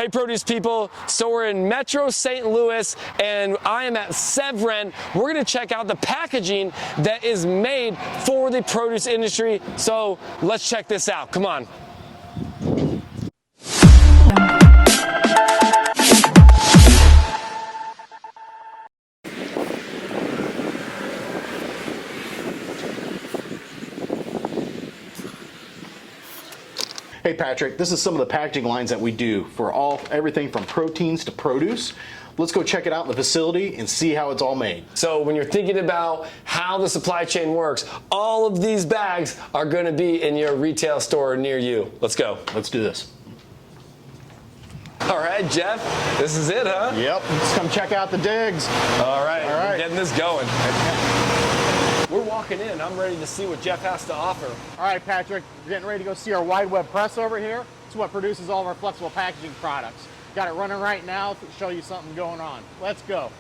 Hey produce people, so we're in Metro St. Louis and I am at Sev-Rend. We're gonna check out the packaging that is made for the produce industry. So let's check this out, come on. Hey Patrick, this is some of the packaging lines that we do for everything from proteins to produce. Let's go check it out in the facility and see how it's all made. So when you're thinking about how the supply chain works, all of these bags are gonna be in your retail store near you. Let's go. Let's do this. All right, Jeff, this is it, huh? Yep, let's come check out the digs. All right, we're getting this going. We're walking in. I'm ready to see what Jeff has to offer. All right, Patrick, we're getting ready to go see our wide web press over here. It's what produces all of our flexible packaging products. Got it running right now to show you something going on. Let's go.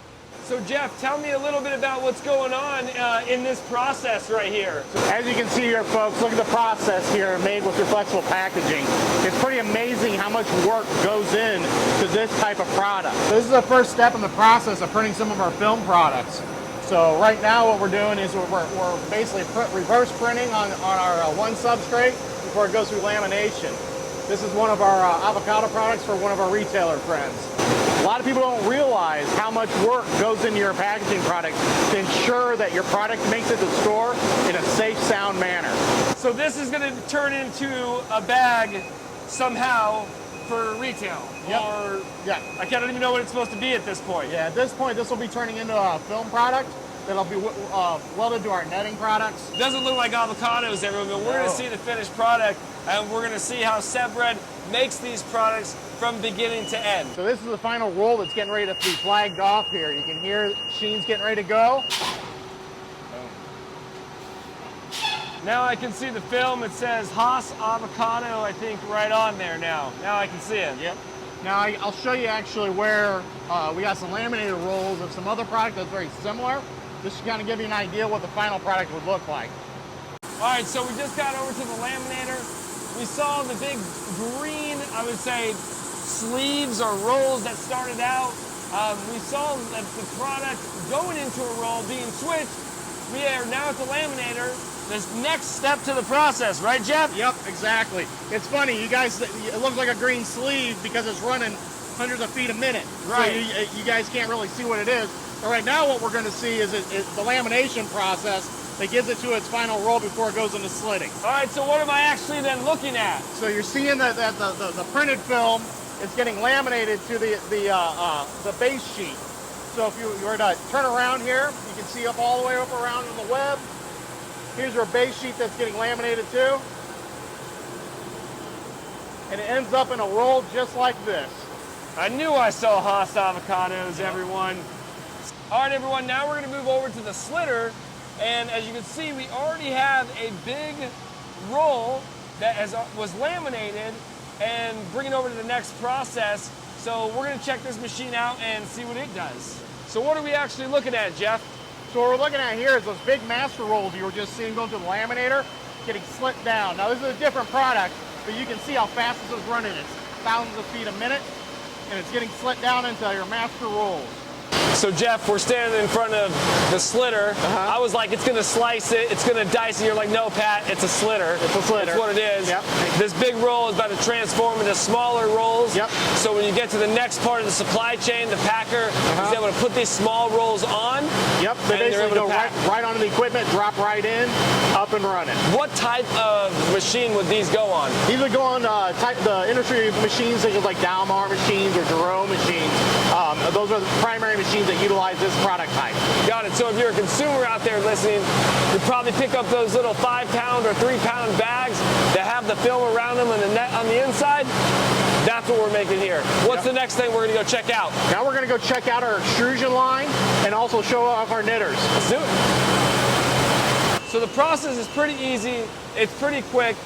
So Jeff, tell me a little bit about what's going on in this process right here. As you can see here, folks, look at the process here made with your flexible packaging. It's pretty amazing how much work goes in to this type of product. So this is the first step in the process of printing some of our film products. So right now what we're doing is we're basically reverse printing on our one substrate before it goes through lamination. This is one of our avocado products for one of our retailer friends. A lot of people don't realize how much work goes into your packaging product to ensure that your product makes it to the store in a safe, sound manner. So this is going to turn into a bag somehow for retail? Yep. Or yeah. I can't even know what it's supposed to be at this point. Yeah, at this point this will be turning into a film product that'll be welded to our netting products. It doesn't look like avocados, everyone, but we're going to see the finished product and we're going to see how Sev-Rend makes these products from beginning to end. So this is the final roll that's getting ready to be flagged off here. You can hear Sheen's getting ready to go. Now I can see the film. It says Haas Avocado, I think, right on there now. Now I can see it. Yep. Now I'll show you actually where we got some laminated rolls of some other product that's very similar. Just to kind of give you an idea what the final product would look like. All right, so we just got over to the laminator. We saw the big green, I would say, sleeves or rolls that started out. We saw that the product going into a roll being switched. We are now at the laminator. This next step to the process, right, Jeff? Yep, exactly. It's funny, you guys, it looks like a green sleeve because it's running hundreds of feet a minute. Right. So you guys can't really see what it is. But right now what we're going to see is the lamination process that gives it to its final roll before it goes into slitting. All right, so what am I actually then looking at? So you're seeing that the printed film is getting laminated to the base sheet. So if you were to turn around here, you can see all the way up around in the web. Here's your base sheet that's getting laminated too. And it ends up in a roll just like this. I knew I saw Haas avocados, everyone. All right, everyone, now we're gonna move over to the slitter. And as you can see, we already have a big roll that was laminated and bring it over to the next process. So we're gonna check this machine out and see what it does. So what are we actually looking at, Jeff? So what we're looking at here is those big master rolls you were just seeing going through the laminator, getting slit down. Now this is a different product, but you can see how fast this is running. It's thousands of feet a minute, and it's getting slit down into your master rolls. So Jeff, we're standing in front of the slitter. I was like, it's gonna slice it, it's gonna dice it. You're like, no, Pat, it's a slitter. It's a slitter. That's what it is. Yep. This big roll is about to transform into smaller rolls. Yep. So when you get to the next part of the supply chain, the packer is able to put these small rolls on. Yep, they basically go right onto the equipment, drop right in, up and running. What type of machine would these go on? These would go on the industry machines such as like Dalmar machines or Jerome machines. Those are the primary machines that utilize this product type. Got it. So if you're a consumer out there listening, you probably pick up those little 5-pound or 3-pound bags that have the film around them and the net on the inside. That's what we're making here. What's the next thing we're going to go check out? Now we're going to go check out our extrusion line and also show off our knitters. Let's do it. So the process is pretty easy. It's pretty quick.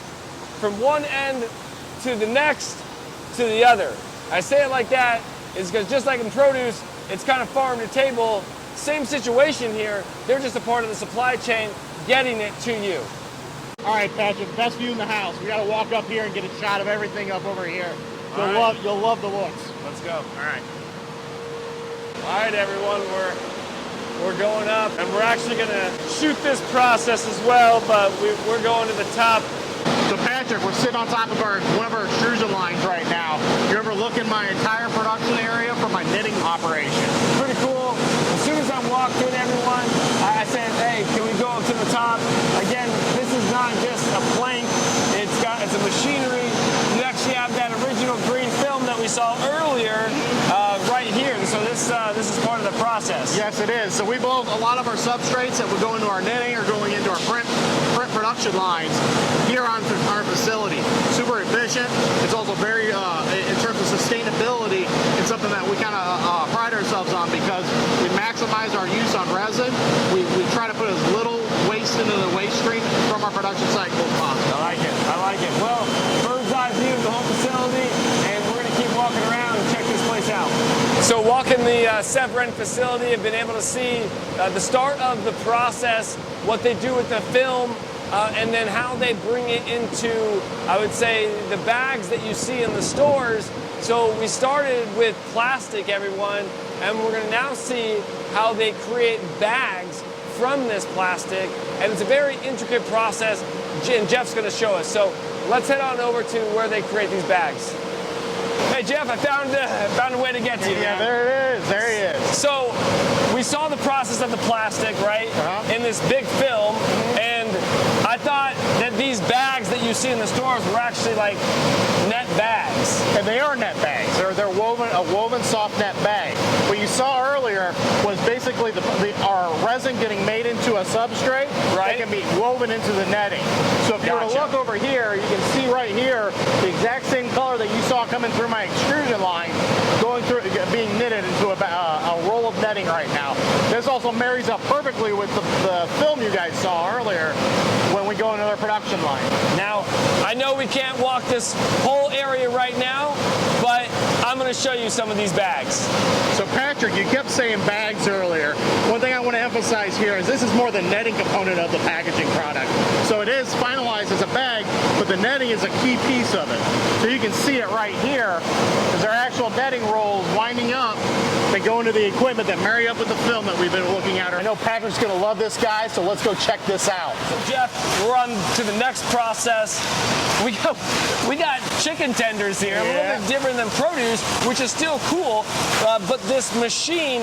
From one end to the next to the other. I say it like that is because just like in produce, it's kind of farm to table. Same situation here. They're just a part of the supply chain getting it to you. All right, Patrick, best view in the house. We got to walk up here and get a shot of everything up over here. You'll love the looks. let's go. All right. All right, everyone, we're going up, and we're actually gonna shoot this process as well, but we're going to the top. So Patrick, we're sitting on top of one of our extrusion lines right now. You overlooking my entire production area for my knitting operation. Pretty cool. As soon as I walked in, everyone, I said, hey, can we go up to the top? Again, this is not just a plank. It's a machinery. You actually have that original green film that we saw earlier right here. So this is part of the process. Yes, it is. So we build a lot of our substrates that would go into our knitting or going into our print production lines here on our facility. Super efficient. It's also very, in terms of sustainability, it's something that we kind of pride ourselves on because we maximize our use on resin. We try to put as little waste into the waste stream from our production cycle as possible. I like it. I like it. Well, bird's eye view of the whole facility, and we're going to keep walking around and check this place out. So walking the Sev-Rend facility, I've been able to see the start of the process, what they do with the film, and then how they bring it into, I would say, the bags that you see in the stores. So we started with plastic, everyone, and we're going to now see how they create bags from this plastic, and it's a very intricate process, and Jeff's going to show us. So let's head on over to where they create these bags. Hey Jeff, I found a way to get to you. Yeah, man. there it is. There he is. So we saw the process of the plastic, right, in this big film, and I thought that these bags that you see in the stores were actually like net bags. And they are net bags. They're a woven soft net bag. What you saw earlier was basically our resin getting made into a substrate that can be woven into the netting. So if you were to look over here, you can see right here the exact same color that you saw coming through my extrusion line, going through, being knitted into a roll of netting right now. This also marries up perfectly with the film you guys saw earlier when we go into their production line. Now, I know we can't walk this whole area right now, but I'm going to show you some of these bags. So Patrick, you kept saying bags earlier. One thing I want to emphasize here is this is more the netting component of the packaging product. So it is finalized as a bag, but the netting is a key piece of it. So you can see it right here, is our actual netting rolls winding up that go into the equipment that marry up with the film that we've been looking at. I know Patrick's going to love this guy, so let's go check this out. So Jeff, we're on to the next process. We got chicken tenders here, a little bit different than produce, which is still cool, but this machine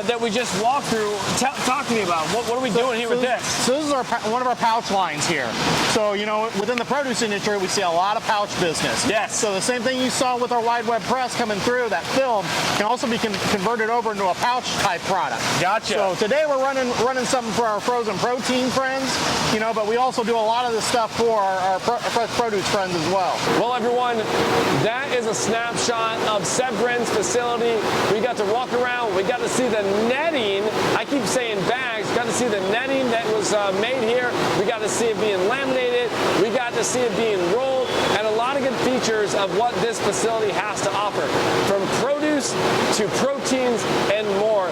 that we just walked through, talk to me about. What are we doing here with this? So this is one of our pouch lines here. So, you know, within the produce industry, we see a lot of pouch business. Yes. So the same thing you saw with our wide web press coming through, that film can also be converted over into a pouch type product. Gotcha. So today we're running something for our frozen protein friends, you know, but we also do a lot of this stuff for our fresh produce friends as well. Well, everyone, that is a snapshot of Sev-Rend's facility. We got to walk around. We got to see the netting. I keep saying bags. Got to see the netting that was made here. We got to see it being laminated. We got to see it being rolled, and a lot of good features of what this facility has to offer, from produce to proteins and more.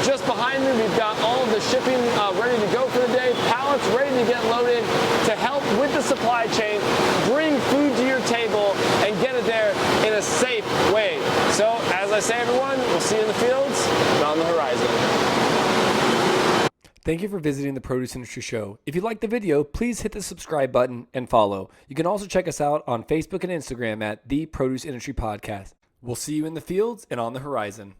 Just behind me, we've got all of the shipping ready to go for the day, pallets ready to get loaded to help with the supply chain, bring food to your table, and get it there in a safe way. So, as I say, everyone, we'll see you in the fields and on the horizon. Thank you for visiting the Produce Industry Show. If you liked the video, please hit the subscribe button and follow. You can also check us out on Facebook and Instagram at The Produce Industry Podcast. We'll see you in the fields and on the horizon.